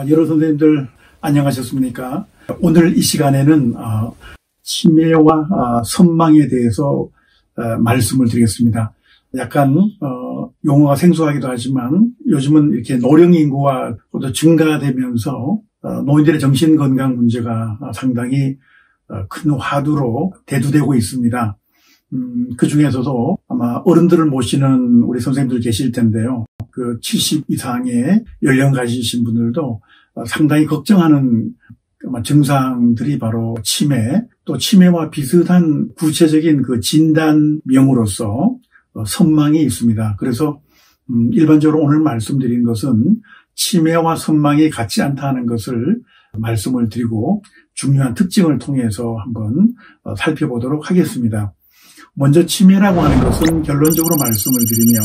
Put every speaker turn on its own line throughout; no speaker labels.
여러 선생님들 안녕하셨습니까? 오늘 이 시간에는 치매와 선망에 대해서 말씀을 드리겠습니다. 약간 용어가 생소하기도 하지만 요즘은 이렇게 노령 인구가 또 증가되면서 노인들의 정신건강 문제가 상당히 큰 화두로 대두되고 있습니다. 그 중에서도 아마 어른들을 모시는 우리 선생님들 계실 텐데요. 그 70 이상의 연령 가지신 분들도 상당히 걱정하는 증상들이 바로 치매, 또 치매와 비슷한 구체적인 그 진단명으로서 선망이 있습니다. 그래서 일반적으로 오늘 말씀드린 것은 치매와 선망이 같지 않다는 것을 말씀을 드리고 중요한 특징을 통해서 한번 살펴보도록 하겠습니다. 먼저 치매라고 하는 것은 결론적으로 말씀을 드리면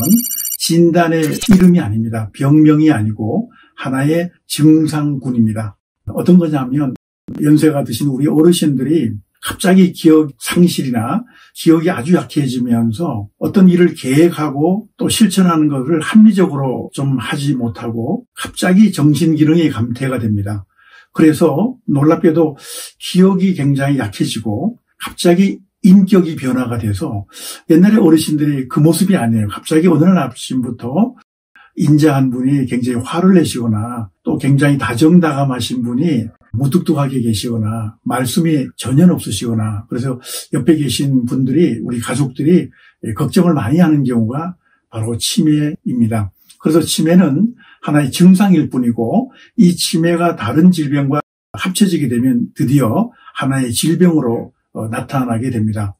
진단의 이름이 아닙니다. 병명이 아니고 하나의 증상군입니다. 어떤 거냐면 연세가 드신 우리 어르신들이 갑자기 기억 상실이나 기억이 아주 약해지면서 어떤 일을 계획하고 또 실천하는 것을 합리적으로 좀 하지 못하고 갑자기 정신기능이 감퇴가 됩니다. 그래서 놀랍게도 기억이 굉장히 약해지고 갑자기 인격이 변화가 돼서 옛날에 어르신들이 그 모습이 아니에요. 갑자기 어느 날 아침부터 인자한 분이 굉장히 화를 내시거나 또 굉장히 다정다감하신 분이 무뚝뚝하게 계시거나 말씀이 전혀 없으시거나 그래서 옆에 계신 분들이 우리 가족들이 걱정을 많이 하는 경우가 바로 치매입니다. 그래서 치매는 하나의 증상일 뿐이고 이 치매가 다른 질병과 합쳐지게 되면 드디어 하나의 질병으로 나타나게 됩니다.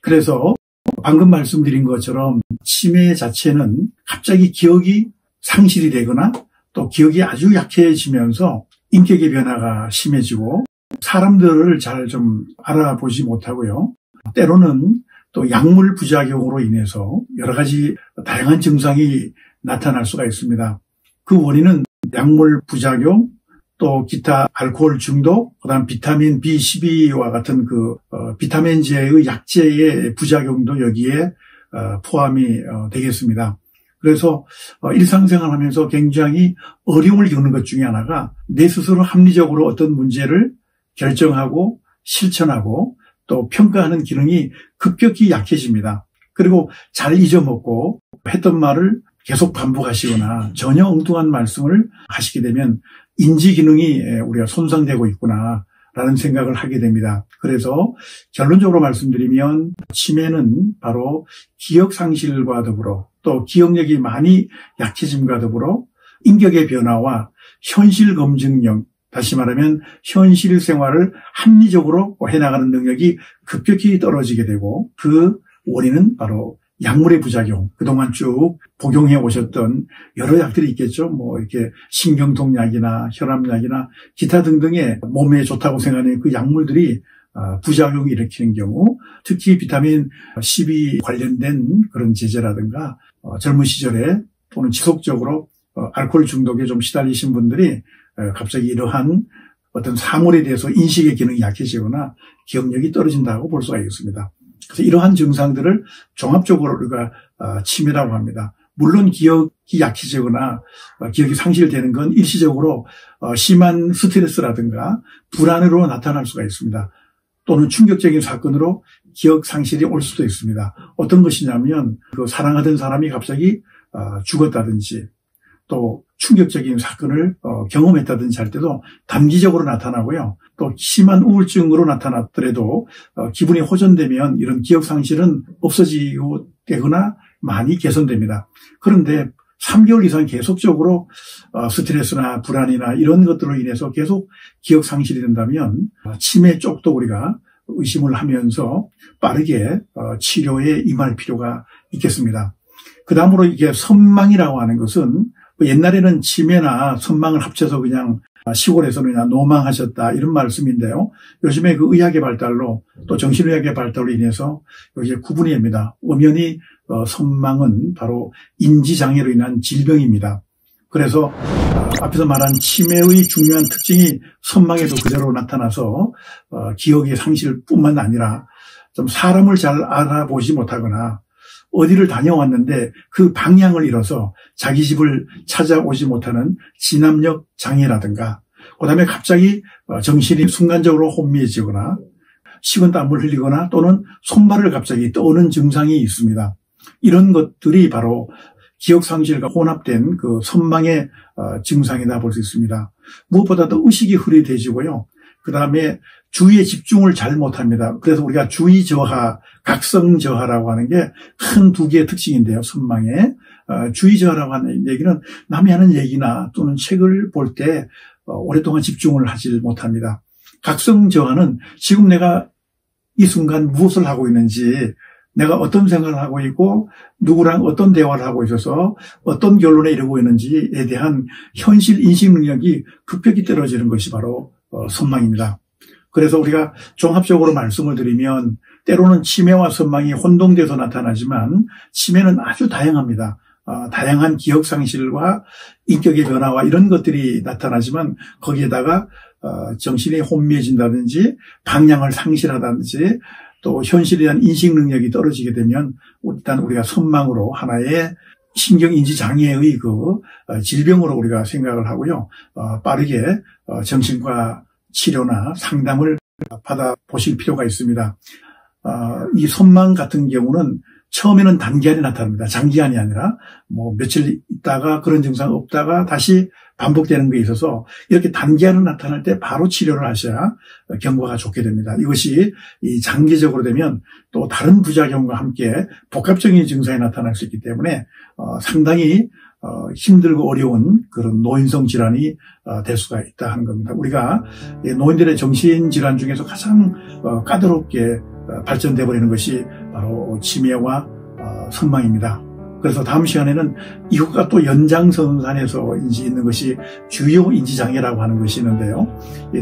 그래서 방금 말씀드린 것처럼 치매 자체는 갑자기 기억이 상실이 되거나 또 기억이 아주 약해지면서 인격의 변화가 심해지고 사람들을 잘 좀 알아보지 못하고요. 때로는 또 약물 부작용으로 인해서 여러 가지 다양한 증상이 나타날 수가 있습니다. 그 원인은 약물 부작용, 또 기타 알코올 중독, 그다음 비타민 B12와 같은 그 비타민제의 약제의 부작용도 여기에 포함이 되겠습니다. 그래서 일상생활하면서 굉장히 어려움을 겪는 것 중에 하나가 내 스스로 합리적으로 어떤 문제를 결정하고 실천하고 또 평가하는 기능이 급격히 약해집니다. 그리고 잘 잊어먹고 했던 말을 계속 반복하시거나 전혀 엉뚱한 말씀을 하시게 되면 인지 기능이 우리가 손상되고 있구나라는 생각을 하게 됩니다. 그래서 결론적으로 말씀드리면 치매는 바로 기억 상실과 더불어 또 기억력이 많이 약해짐과 더불어 인격의 변화와 현실 검증력, 다시 말하면 현실 생활을 합리적으로 해나가는 능력이 급격히 떨어지게 되고 그 원인은 바로 약물의 부작용, 그동안 쭉 복용해 오셨던 여러 약들이 있겠죠. 뭐 이렇게 신경통약이나 혈압약이나 기타 등등의 몸에 좋다고 생각하는 그 약물들이 부작용을 일으키는 경우, 특히 비타민 C 관련된 그런 제제라든가 젊은 시절에 또는 지속적으로 알코올 중독에 좀 시달리신 분들이 갑자기 이러한 어떤 사물에 대해서 인식의 기능이 약해지거나 기억력이 떨어진다고 볼 수가 있습니다. 그래서 이러한 증상들을 종합적으로 우리가 치매라고 합니다. 물론 기억이 약해지거나 기억이 상실되는 건 일시적으로 심한 스트레스라든가 불안으로 나타날 수가 있습니다. 또는 충격적인 사건으로 기억 상실이 올 수도 있습니다. 어떤 것이냐면 그 사랑하던 사람이 갑자기 죽었다든지 또 충격적인 사건을 경험했다든지 할 때도 단기적으로 나타나고요. 또 심한 우울증으로 나타났더라도 기분이 호전되면 이런 기억 상실은 없어지고 되거나 많이 개선됩니다. 그런데 3개월 이상 계속적으로 스트레스나 불안이나 이런 것들로 인해서 계속 기억 상실이 된다면 치매 쪽도 우리가 의심을 하면서 빠르게 치료에 임할 필요가 있겠습니다. 그 다음으로 이게 선망이라고 하는 것은 옛날에는 치매나 선망을 합쳐서 그냥 시골에서는 그냥 노망하셨다 이런 말씀인데요. 요즘에 그 의학의 발달로 또 정신의학의 발달로 인해서 여기에 구분이 됩니다. 엄연히 선망은 바로 인지장애로 인한 질병입니다. 그래서 앞에서 말한 치매의 중요한 특징이 선망에도 그대로 나타나서 기억의 상실뿐만 아니라 좀 사람을 잘 알아보지 못하거나 어디를 다녀왔는데 그 방향을 잃어서 자기 집을 찾아오지 못하는 진압력 장애라든가, 그다음에 갑자기 정신이 순간적으로 혼미해지거나 식은땀을 흘리거나 또는 손발을 갑자기 떠오는 증상이 있습니다. 이런 것들이 바로 기억상실과 혼합된 그 선망의 증상이다 볼 수 있습니다. 무엇보다도 의식이 흐릿해지고요. 그 다음에 주의의 집중을 잘 못합니다. 그래서 우리가 주의저하, 각성저하라고 하는 게 큰 두 개의 특징인데요. 선망의 주의저하라고 하는 얘기는 남이 하는 얘기나 또는 책을 볼 때 오랫동안 집중을 하지 못합니다. 각성저하는 지금 내가 이 순간 무엇을 하고 있는지, 내가 어떤 생각을 하고 있고 누구랑 어떤 대화를 하고 있어서 어떤 결론에 이르고 있는지에 대한 현실 인식 능력이 급격히 떨어지는 것이 바로 선망입니다. 그래서 우리가 종합적으로 말씀을 드리면 때로는 치매와 선망이 혼동돼서 나타나지만 치매는 아주 다양합니다. 다양한 기억상실과 인격의 변화와 이런 것들이 나타나지만 거기에다가 정신이 혼미해진다든지 방향을 상실하다든지 또 현실에 대한 인식 능력이 떨어지게 되면 일단 우리가 선망으로 하나의 신경인지 장애의 그 질병으로 우리가 생각을 하고요. 빠르게 정신과 치료나 상담을 받아보실 필요가 있습니다. 이 선망 같은 경우는 처음에는 단기간에 나타납니다. 장기간이 아니라 뭐 며칠 있다가 그런 증상 없다가 다시 반복되는 게 있어서 이렇게 단기간으로 나타날 때 바로 치료를 하셔야 경과가 좋게 됩니다. 이것이 이 장기적으로 되면 또 다른 부작용과 함께 복합적인 증상이 나타날 수 있기 때문에 상당히 힘들고 어려운 그런 노인성 질환이 될 수가 있다 하는 겁니다. 우리가 노인들의 정신질환 중에서 가장 까다롭게 발전돼 버리는 것이 바로 치매와 선망입니다. 그래서 다음 시간에는 이것과 또 연장선상에서 있는 것이 주요인지장애라고 하는 것이 있는데요.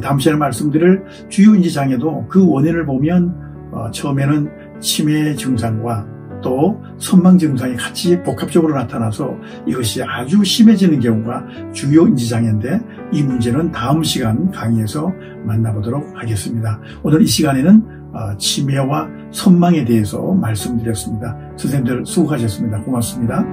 다음 시간에 말씀드릴 주요인지장애도 그 원인을 보면 처음에는 치매 증상과 또 선망 증상이 같이 복합적으로 나타나서 이것이 아주 심해지는 경우가 주요인지장애인데 이 문제는 다음 시간 강의에서 만나보도록 하겠습니다. 오늘 이 시간에는 치매와 선망에 대해서 말씀드렸습니다. 선생님들 수고하셨습니다. 고맙습니다.